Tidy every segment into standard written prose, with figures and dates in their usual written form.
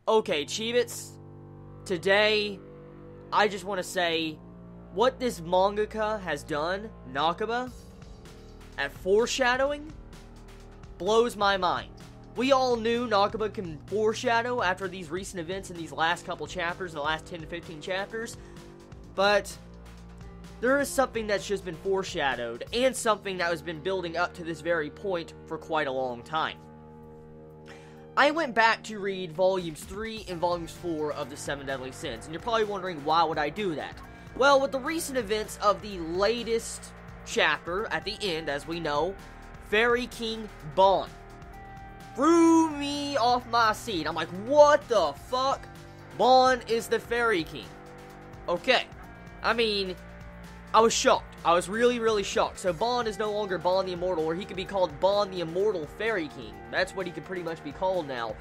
Okay, Chibits, today, I just want to say, what this mangaka has done, Nakaba, at foreshadowing, blows my mind. We all knew Nakaba can foreshadow after these recent events in these last couple chapters, in the last 10 to 15 chapters, but there is something that's just been foreshadowed, and something that has been building up to this very point for quite a long time. I went back to read Volumes 3 and Volumes 4 of the 7 Deadly Sins, and you're probably wondering, why would I do that? Well, with the recent events of the latest chapter, at the end, as we know, Fairy King Ban threw me off my seat. I'm like, what the fuck? Ban is the Fairy King. Okay, I mean, I was shocked. I was really, really shocked. So Ban is no longer Ban the Immortal, or he could be called Ban the Immortal Fairy King. That's what he could pretty much be called now.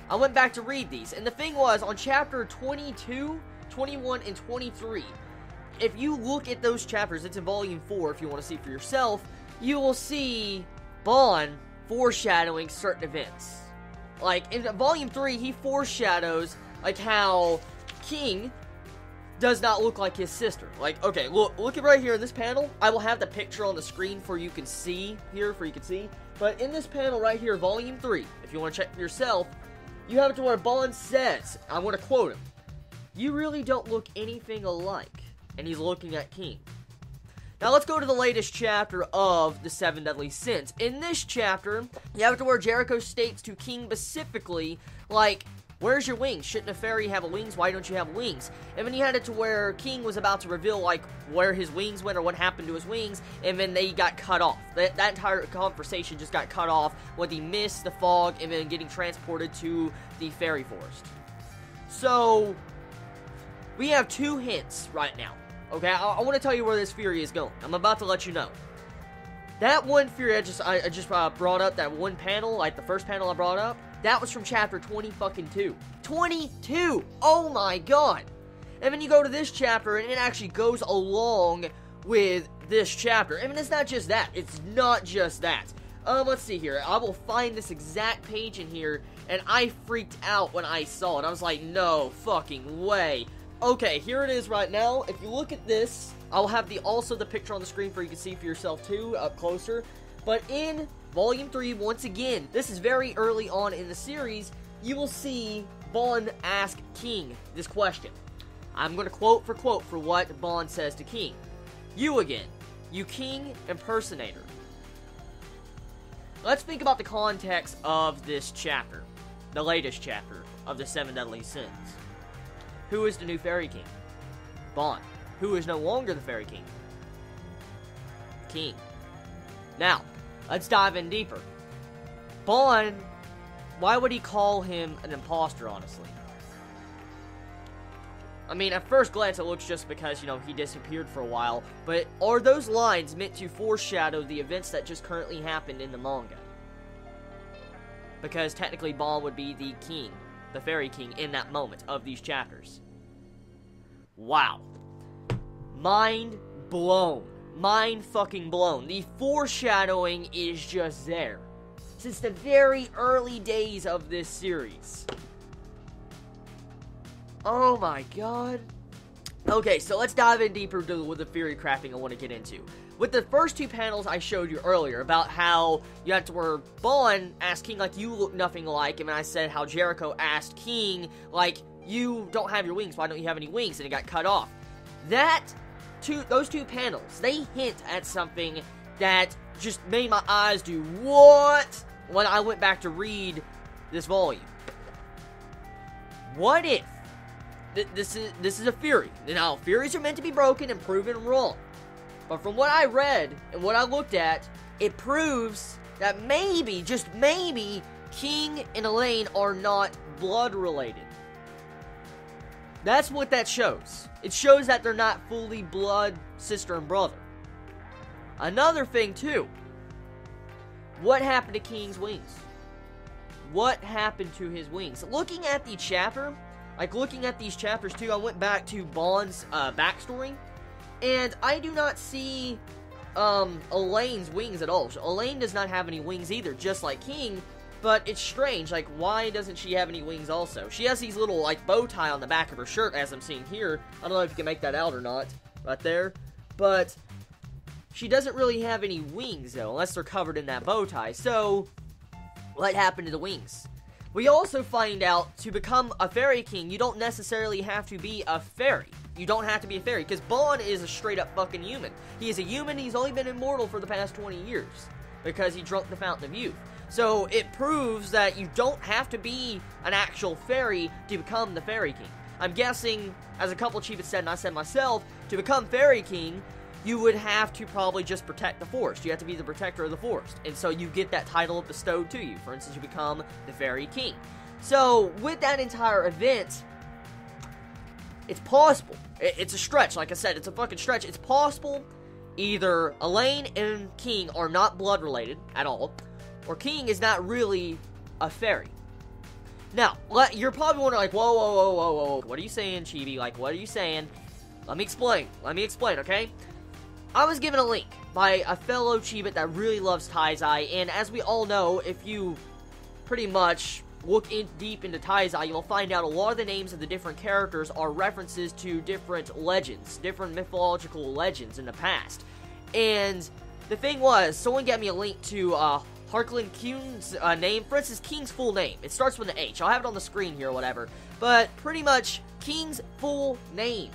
I went back to read these, and the thing was, on chapter 22, 21, and 23, if you look at those chapters, it's in volume 4 if you want to see for yourself, you will see Ban foreshadowing certain events. Like, in volume 3, he foreshadows, like, how King does not look like his sister. Like, okay, look at right here in this panel. I will have the picture on the screen for you can see here, But in this panel right here, volume 3, if you want to check for yourself, you have it to where Ban says, I want to quote him, "You really don't look anything alike." And he's looking at King. Now let's go to the latest chapter of the 7 Deadly Sins. In this chapter, you have it to where Jericho states to King specifically, like, where's your wings? Shouldn't a fairy have wings? Why don't you have wings? And then he had it to where King was about to reveal, like, where his wings went or what happened to his wings, and then they got cut off. That entire conversation just got cut off with the mist, the fog, and then getting transported to the fairy forest. So, we have two hints right now. Okay, I want to tell you where this theory is going. I'm about to let you know. That one theory I just brought up, that one panel, like the first panel I brought up, that was from chapter 22. 22! Oh my god! And then you go to this chapter, and it actually goes along with this chapter. And it's not just that. It's not just that. Let's see here. I will find this exact page in here, and I freaked out when I saw it. I was like, no fucking way. Okay, here it is right now. If you look at this, I'll have also the picture on the screen for you can see for yourself too, up closer. But in Volume 3, once again, this is very early on in the series, you will see Ban ask King this question. I'm going to quote for what Ban says to King. "You again, you King impersonator." Let's think about the context of this chapter, the latest chapter of the 7 Deadly Sins. Who is the new Fairy King? Ban. Who is no longer the Fairy King? King. Now, let's dive in deeper. Ban, why would he call him an imposter, honestly? I mean, at first glance, it looks just because, you know, he disappeared for a while, but are those lines meant to foreshadow the events that just currently happened in the manga? Because technically, Ban would be the king, the Fairy King, in that moment of these chapters. Wow. Mind blown. Mind fucking blown. The foreshadowing is just there. Since the very early days of this series. Oh my god. Okay, so let's dive in deeper with the theory crafting I want to get into. With the first two panels I showed you earlier about how you had to where Ban asked King, like, you look nothing alike, and then I said how Jericho asked King, like, you don't have your wings, why don't you have any wings, and it got cut off. Those two panels, they hint at something that just made my eyes do what when I went back to read this volume. What if this is a theory? Now, theories are meant to be broken and proven wrong. But from what I read and what I looked at, it proves that maybe, just maybe, King and Elaine are not blood related. That's what that shows. It shows that they're not fully blood sister and brother. Another thing too. What happened to King's wings? What happened to his wings? Looking at the chapter, like looking at these chapters too, I went back to Ban's backstory, and I do not see Elaine's wings at all. So Elaine does not have any wings either, just like King. But it's strange, like, why doesn't she have any wings also? She has these little, like, bow tie on the back of her shirt, as I'm seeing here. I don't know if you can make that out or not, right there. But she doesn't really have any wings, though, unless they're covered in that bow tie. So, what happened to the wings? We also find out, to become a fairy king, you don't necessarily have to be a fairy. You don't have to be a fairy, because Ban is a straight-up fucking human. He is a human, he's only been immortal for the past 20 years, because he drunk the Fountain of Youth. So, it proves that you don't have to be an actual fairy to become the Fairy King. I'm guessing, as a couple Chibi said, and I said myself, to become Fairy King, you would have to probably just protect the forest. You have to be the protector of the forest. And so you get that title bestowed to you. For instance, you become the Fairy King. So, with that entire event, it's possible. It's a stretch, like I said, it's a fucking stretch. It's possible either Elaine and King are not blood related at all, or King is not really a fairy. Now, you're probably wondering, like, whoa, what are you saying, Chibi? Like, what are you saying? Let me explain, okay? I was given a link by a fellow Chibi that really loves Taizai, and as we all know, if you pretty much look deep into Taizai, you'll find out a lot of the names of the different characters are references to different legends, different mythological legends in the past. And the thing was, someone gave me a link to, Harkland King's name. For instance, King's full name. It starts with an H. I'll have it on the screen here or whatever. But pretty much, King's full name.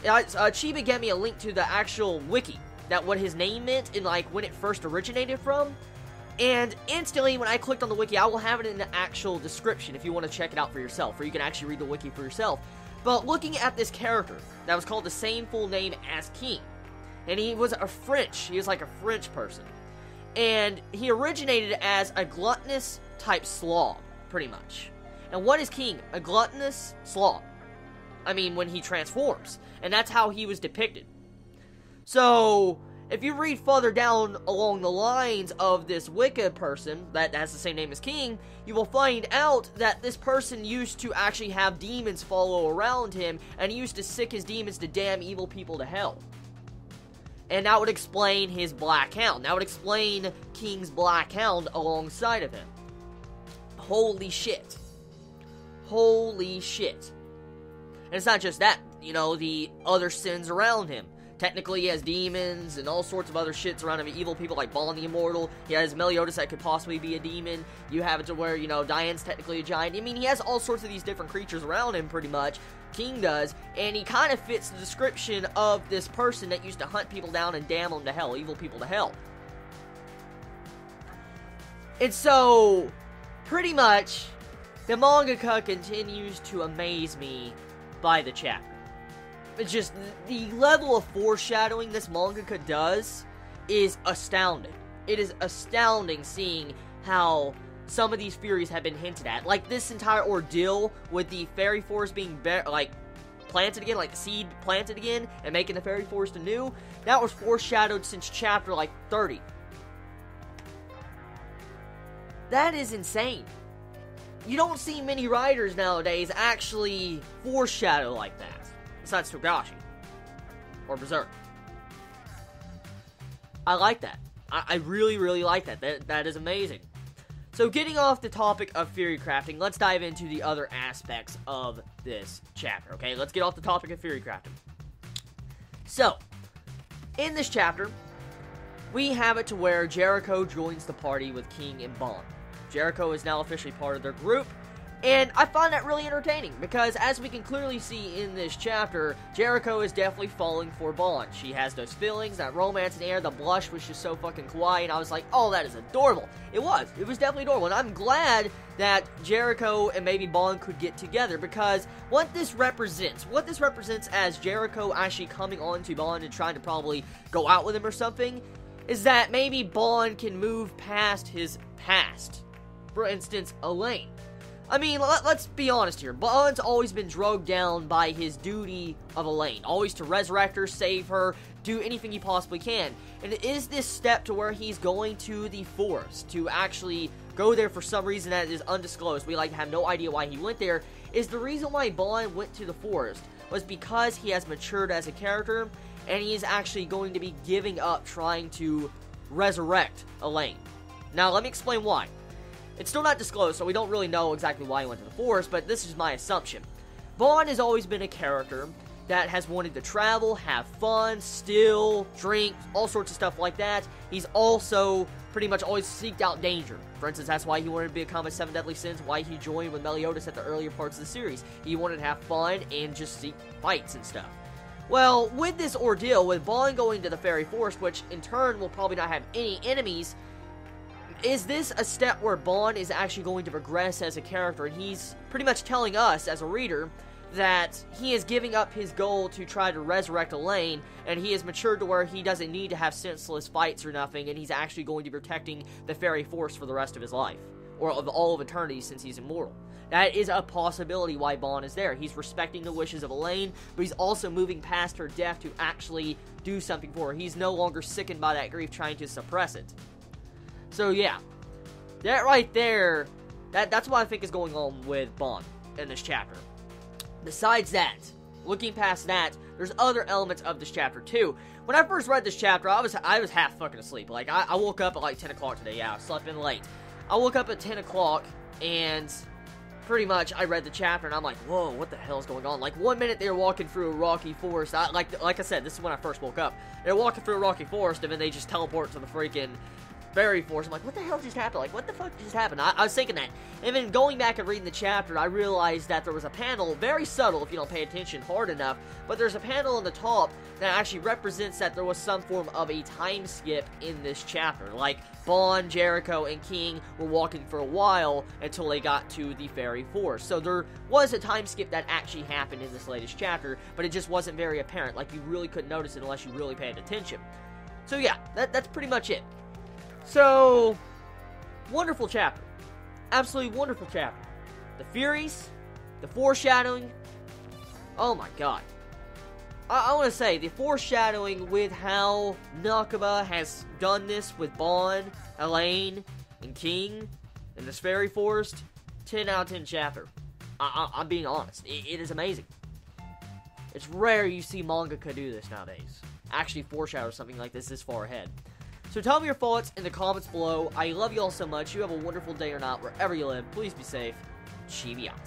Chibi gave me a link to the actual wiki, that what his name meant and like when it first originated from. And instantly, when I clicked on the wiki, I will have it in the actual description if you want to check it out for yourself, or you can actually read the wiki for yourself. But looking at this character that was called the same full name as King, and he was like a French person. And he originated as a gluttonous type slob, pretty much. And what is King? A gluttonous slob. I mean, when he transforms. And that's how he was depicted. So, if you read further down along the lines of this Wicca person that has the same name as King, you will find out that this person used to actually have demons follow around him, and he used to sick his demons to damn evil people to hell. And that would explain his Black Hound. That would explain King's Black Hound alongside of him. Holy shit. Holy shit. And it's not just that, you know, the other sins around him. Technically, he has demons and all sorts of other shits around him. Evil people like Bon the Immortal. He has Meliodas that could possibly be a demon. You have it to where, you know, Diane's technically a giant. I mean, he has all sorts of these different creatures around him, pretty much. King does. And he kind of fits the description of this person that used to hunt people down and damn them to hell. Evil people to hell. And so, pretty much, the mangaka continues to amaze me by the chapter. It's just, the level of foreshadowing this mangaka does is astounding. It is astounding seeing how some of these theories have been hinted at. Like, this entire ordeal with the fairy forest being, planted again, like the seed planted again, and making the fairy forest anew, that was foreshadowed since chapter, 30. That is insane. You don't see many writers nowadays actually foreshadow like that. Besides Togashi. Or Berserk. I like that. I really, really like that. That is amazing. So getting off the topic of theory crafting, let's dive into the other aspects of this chapter, okay? Let's get off the topic of theory crafting. So, in this chapter, we have it to where Jericho joins the party with King and Ban. Jericho is now officially part of their group, and I find that really entertaining, because as we can clearly see in this chapter, Jericho is definitely falling for Ban. She has those feelings, that romance in the air, the blush was just so fucking kawaii, and I was like, oh, that is adorable. It was definitely adorable, and I'm glad that Jericho and maybe Ban could get together, because what this represents as Jericho actually coming on to Ban and trying to probably go out with him or something, is that maybe Ban can move past his past. For instance, Elaine. I mean, let's be honest here. Ban's always been drugged down by his duty of Elaine. Always to resurrect her, save her, do anything he possibly can. And it is this step to where he's going to the forest to actually go there for some reason that is undisclosed. We have no idea why he went there. Is the reason why Ban went to the forest was because he has matured as a character, and he is actually going to be giving up trying to resurrect Elaine. Now, let me explain why. It's still not disclosed, so we don't really know exactly why he went to the forest, but this is my assumption. Ban has always been a character that has wanted to travel, have fun, steal, drink, all sorts of stuff like that. He's also pretty much always seeked out danger. For instance, that's why he wanted to become a 7 Deadly Sins, why he joined with Meliodas at the earlier parts of the series. He wanted to have fun and just seek fights and stuff. Well, with this ordeal, with Ban going to the Fairy Forest, which in turn will probably not have any enemies, is this a step where Ban is actually going to progress as a character? And he's pretty much telling us, as a reader, that he is giving up his goal to try to resurrect Elaine, and he has matured to where he doesn't need to have senseless fights or nothing, and he's actually going to be protecting the Fairy Forest for the rest of his life, or of all of eternity since he's immortal. That is a possibility why Ban is there. He's respecting the wishes of Elaine, but he's also moving past her death to actually do something for her. He's no longer sickened by that grief, trying to suppress it. So yeah, that right there, that's what I think is going on with Ban in this chapter. Besides that, looking past that, there's other elements of this chapter too. When I first read this chapter, I was half fucking asleep. Like, I woke up at like 10 o'clock today. Yeah, I slept in late. I woke up at 10 o'clock, and pretty much I read the chapter, and I'm like, whoa, what the hell is going on? Like, 1 minute they were walking through a rocky forest. Like I said, this is when I first woke up. They're walking through a rocky forest, and then they just teleport to the freaking Fairy Forest. I'm like, what the hell just happened? Like, what the fuck just happened? I was thinking that. And then going back and reading the chapter, I realized that there was a panel, very subtle if you don't pay attention hard enough, but there's a panel on the top that actually represents that there was some form of a time skip in this chapter. Like, Ban, Jericho, and King were walking for a while until they got to the Fairy Forest. So there was a time skip that actually happened in this latest chapter, but it just wasn't very apparent. Like, you really couldn't notice it unless you really paid attention. So yeah, that's pretty much it. So, wonderful chapter. Absolutely wonderful chapter. The Furies, the foreshadowing, oh my god. I want to say, the foreshadowing with how Nakaba has done this with Ban, Elaine, and King in this Fairy Forest, 10 out of 10 chapter. I'm being honest. It is amazing. It's rare you see mangaka do this nowadays. Actually foreshadow something like this far ahead. So tell me your thoughts in the comments below. I love you all so much. You have a wonderful day or not, wherever you live. Please be safe. Chibi out.